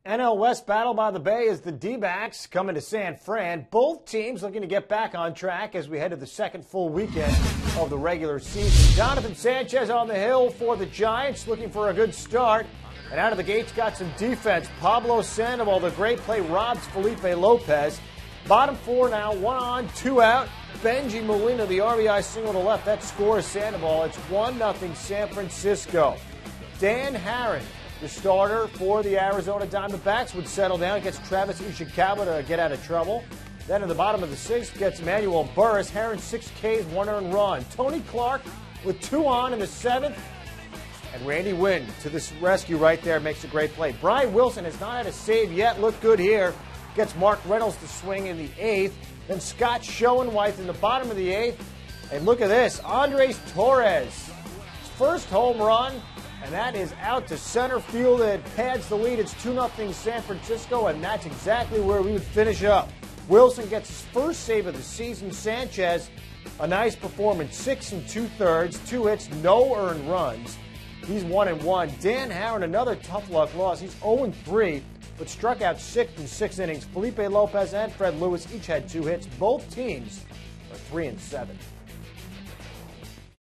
NL West battle by the Bay as the D-backs coming to San Fran. Both teams looking to get back on track as we head to the second full weekend of the regular season. Jonathan Sanchez on the hill for the Giants, looking for a good start. And out of the gates, got some defense. Pablo Sandoval, the great play, robs Felipe Lopez. Bottom four now, 1 on, 2 out. Bengie Molina, the RBI single to left. That scores Sandoval. It's 1-0 San Francisco. Dan Haren, the starter for the Arizona Diamondbacks, would settle down, gets Travis Ishikawa to get out of trouble. Then in the bottom of the sixth, gets Emmanuel Burris. Haren 6 Ks, 1 earned run. Tony Clark with 2 on in the seventh. And Randy Winn to the rescue right there, makes a great play. Brian Wilson has not had a save yet. Looked good here. Gets Mark Reynolds to swing in the eighth. Then Scott Schoenweith in the bottom of the eighth. And look at this, Andres Torres. His first home run. And that is out to center field. It pads the lead. It's 2-0 San Francisco, and that's exactly where we would finish up. Wilson gets his first save of the season. Sanchez, a nice performance, 6 2/3, 2 hits, no earned runs. He's 1-1. Dan Haren, another tough luck loss. He's 0-3, but struck out 6 in 6 innings. Felipe Lopez and Fred Lewis each had 2 hits. Both teams are 3-7.